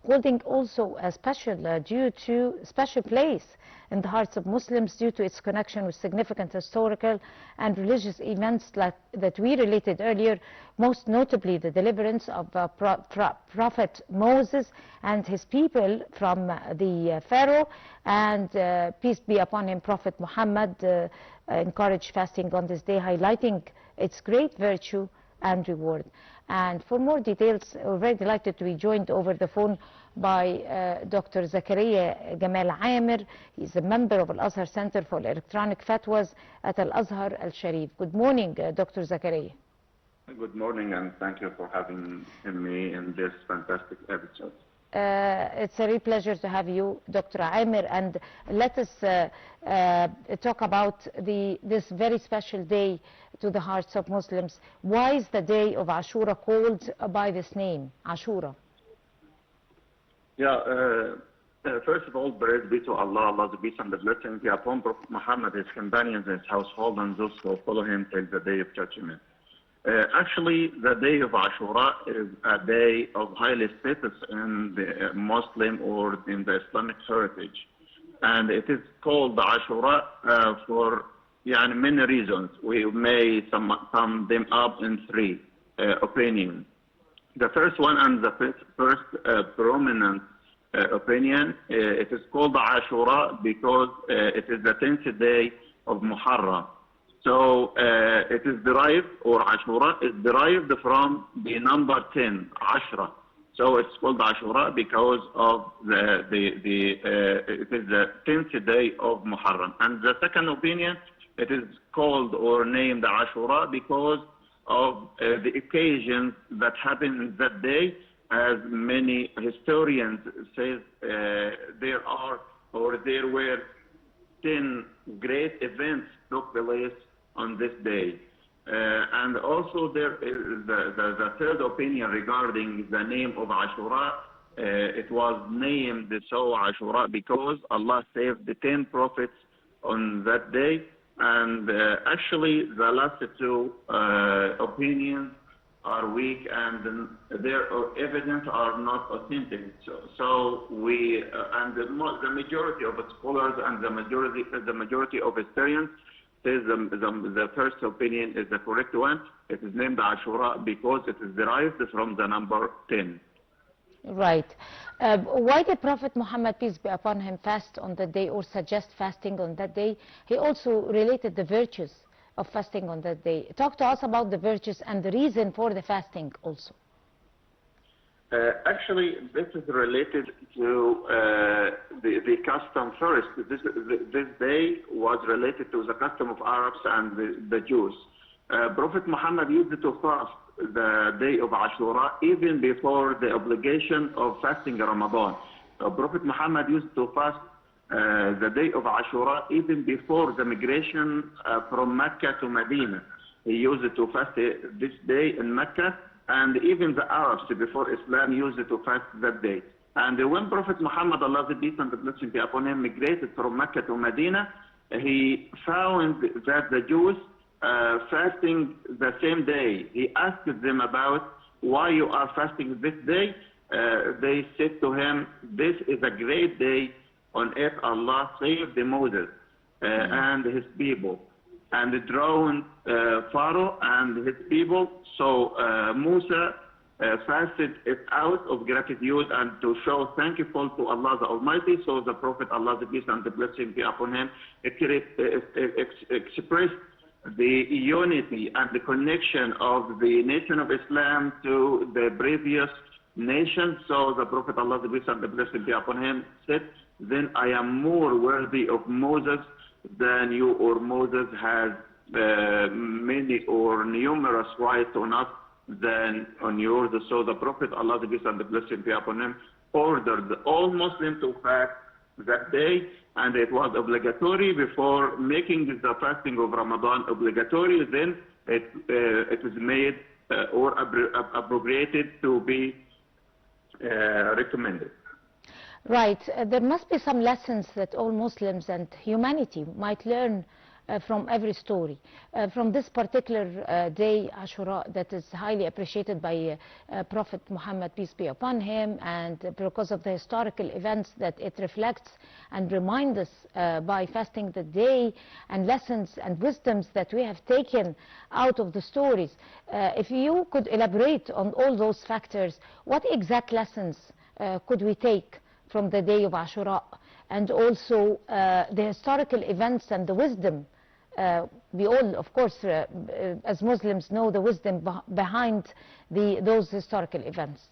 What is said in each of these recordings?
holding also a special special place in the hearts of Muslims due to its connection with significant historical and religious events that we related earlier, most notably the deliverance of Prophet Moses and his people from the Pharaoh, and peace be upon him, Prophet Muhammad encouraged fasting on this day, highlighting its great virtue and reward. And for more details, we're very delighted to be joined over the phone by Dr. Zakaria Gamal Amer. He's a member of Al-Azhar Center for Electronic Fatwas at Al-Azhar Al-Sharif. Good morning, Dr. Zakaria. Good morning, and thank you for having me in this fantastic episode. It's a real pleasure to have you, Dr. Amer, and let us talk about this very special day to the hearts of Muslims. Why is the day of Ashura called by this name, Ashura? Yeah, first of all, praise be to Allah, Allah's peace and the blessing be upon Prophet Muhammad, his companions, his household, and those who follow him till the day of judgment. Actually, the day of Ashura is a day of highly status in the Muslim or in the Islamic heritage. And it is called Ashura for many reasons. We may sum them up in three opinions. The first one, and the first prominent opinion, it is called Ashura because it is the 10th day of Muharram. So it is derived, or Ashura is derived from the number 10, Ashra. So it's called Ashura because of it is the 10th day of Muharram. And the second opinion, it is called or named Ashura because of the occasions that happen in that day. As many historians say, there were 10 great events took place on this day. And also there is the third opinion regarding the name of Ashura. It was named so Ashura because Allah saved the 10 prophets on that day. And actually the last two opinions are weak and their evidence are not authentic. So we and the majority of scholars and the majority of historians says the first opinion is the correct one. It is named Ashura because it is derived from the number 10. Right. Why did Prophet Muhammad, peace be upon him, fast on that day or suggest fasting on that day? He also related the virtues of fasting on that day. Talk to us about the virtues and the reason for the fasting also. Actually, this is related to the custom first. This day was related to the custom of Arabs and the Jews. Prophet Muhammad used to fast the day of Ashura even before the obligation of fasting Ramadan. Prophet Muhammad used to fast the day of Ashura even before the migration from Mecca to Medina. He used to fast this day in Mecca, and even the Arabs before Islam used to fast that day. And when Prophet Muhammad, Allah's peace and blessing be upon him, migrated from Mecca to Medina, he found that the Jews fasting the same day. He asked them about why you are fasting this day. They said to him, this is a great day on earth. Allah saved Moses and his people and drowned Pharaoh and his people. So Musa fasted it out of gratitude and to show thankful to Allah the Almighty. So the Prophet, Allah's peace and the blessing be upon him, expressed the unity and the connection of the nation of Islam to the previous nation. So the Prophet, Allah's peace and the blessing be upon him, said, then I am more worthy of Moses than you, or Moses has many or numerous rights on us than on yours. So the Prophet, Allah's peace and the blessing be upon him, ordered all Muslims to fast that day, and it was obligatory before making the fasting of Ramadan obligatory. Then it is made or abrogated to be recommended. Right. There must be some lessons that all Muslims and humanity might learn from every story. From this particular day, Ashura, that is highly appreciated by Prophet Muhammad, peace be upon him, and because of the historical events that it reflects and reminds us by fasting the day, and lessons and wisdoms that we have taken out of the stories. If you could elaborate on all those factors, what exact lessons could we take from the day of Ashura, and also the historical events and the wisdom? We all, of course, as Muslims, know the wisdom behind those historical events.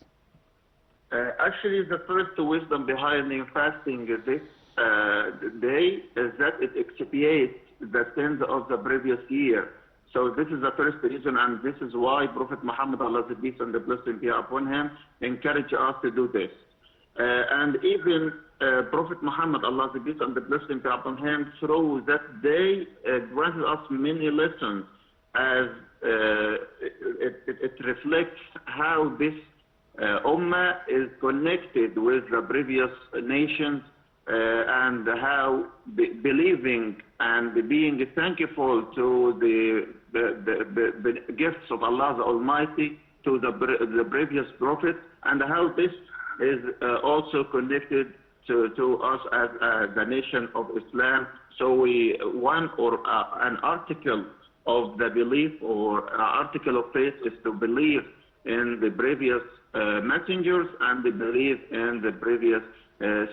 Actually, the first wisdom behind fasting this day is that it expiates the sins of the previous year. So this is the first reason, and this is why Prophet Muhammad, Allah's peace and the blessing be upon him, encouraged us to do this. And even Prophet Muhammad, Allah's peace and the blessing be upon him, through that day granted us many lessons, as it reflects how this Ummah is connected with the previous nations, and how believing and being thankful to the gifts of Allah the Almighty to the previous prophets, and how this is also connected to us as the nation of Islam. So an article of the belief, or an article of faith, is to believe in the previous messengers and to believe in the previous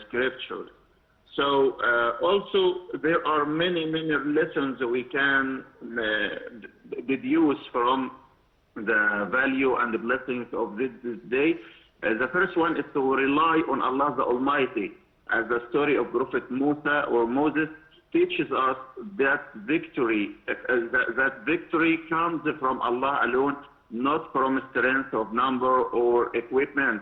scriptures. So also there are many lessons we can deduce from the value and the blessings of this day. The first one is to rely on Allah the Almighty, as the story of Prophet Musa or Moses teaches us that victory comes from Allah alone, not from strength of number or equipment.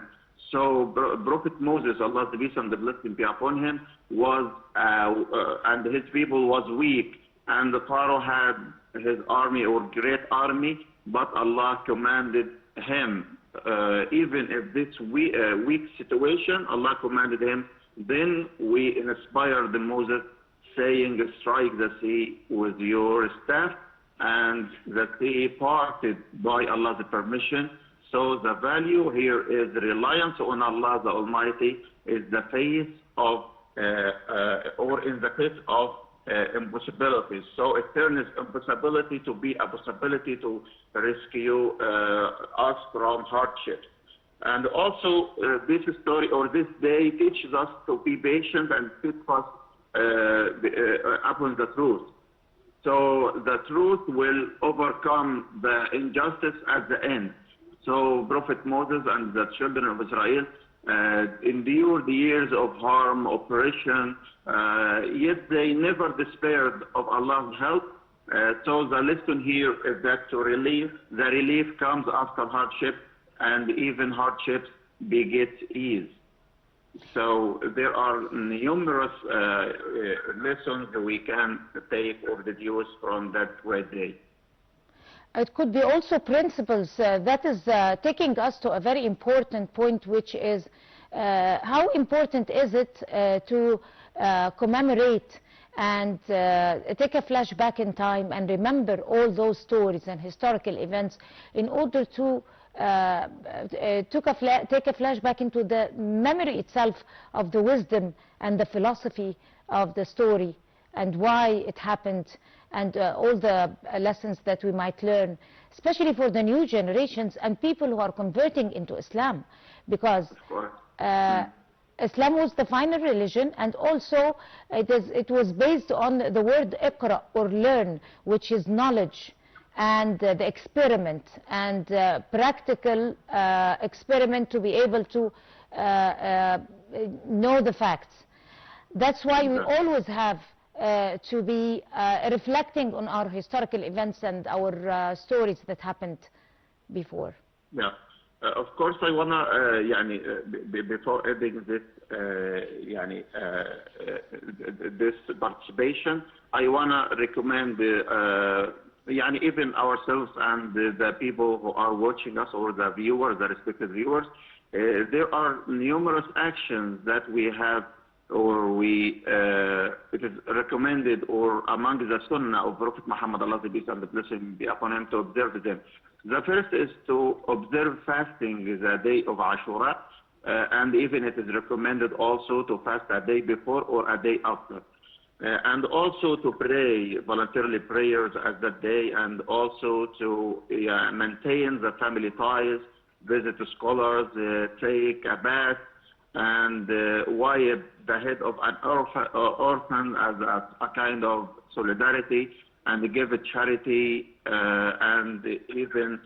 So Prophet Moses, Allah's peace and the blessing be upon him, was and his people was weak, and the Pharaoh had his army or great army, but Allah commanded him, even if this weak situation, Allah commanded him. Then we inspired Moses, saying, strike the sea with your staff, and the sea parted by Allah's permission. So the value here is reliance on Allah the Almighty, is the face of, or in the face of impossibilities. So it turns impossibility to be a possibility to rescue us from hardship. And also this story or this day teaches us to be patient and steadfast upon the truth. So the truth will overcome the injustice at the end. So Prophet Moses and the children of Israel endured the years of harm, oppression, yet they never despaired of Allah's help. So the lesson here is that the relief comes after hardship, and even hardships beget ease. So there are numerous lessons we can take or deduce from that great day. It could be also principles. That is taking us to a very important point, which is how important is it to commemorate and take a flashback in time and remember all those stories and historical events in order to take a flashback into the memory itself of the wisdom and the philosophy of the story and why it happened, and all the lessons that we might learn, especially for the new generations and people who are converting into Islam, because Islam was the final religion, and also it was based on the word iqra, or learn, which is knowledge, and the experiment, and practical experiment to be able to know the facts. That's why we always have to be reflecting on our historical events and our stories that happened before. Yeah, of course I wanna before ending this this participation, I wanna recommend even ourselves and the people who are watching us, or the viewers, the respected viewers. There are numerous actions that we have or it is recommended or among the sunnah of Prophet Muhammad, Allah's peace and blessing be upon him, to observe them. The first is to observe fasting the day of Ashura, and even it is recommended also to fast a day before or a day after. And also to pray voluntarily prayers at that day, and also to maintain the family ties, visit scholars, take a bath, and wipe the head of an orphan as a kind of solidarity, and give a charity, and even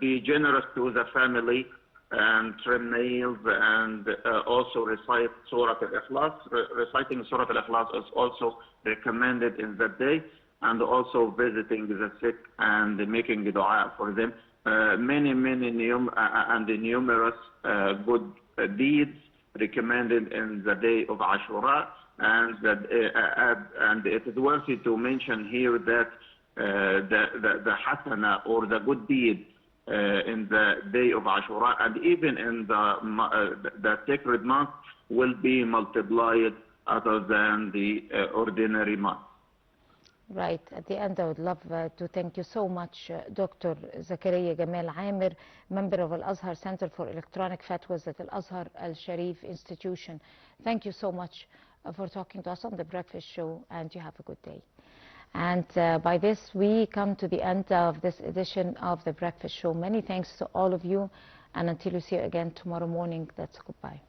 be generous to the family, and trim nails, and also recite Surah Al-Ikhlas. Reciting Surah Al-Ikhlas is also recommended in that day, and also visiting the sick and making dua for them. Many numerous good deeds recommended in the day of Ashura, and it is worthy to mention here that the hasana, or the good deed, in the day of Ashura, and even in the sacred month, will be multiplied other than the ordinary month. Right. At the end, I would love to thank you so much, Dr. Zakaria Gamal Amer, member of Al-Azhar Center for Electronic Fatwas at Al-Azhar Al-Sharif Institution. Thank you so much for talking to us on The Breakfast Show, and you have a good day. And by this, we come to the end of this edition of The Breakfast Show. Many thanks to all of you, and until we see you again tomorrow morning, that's goodbye.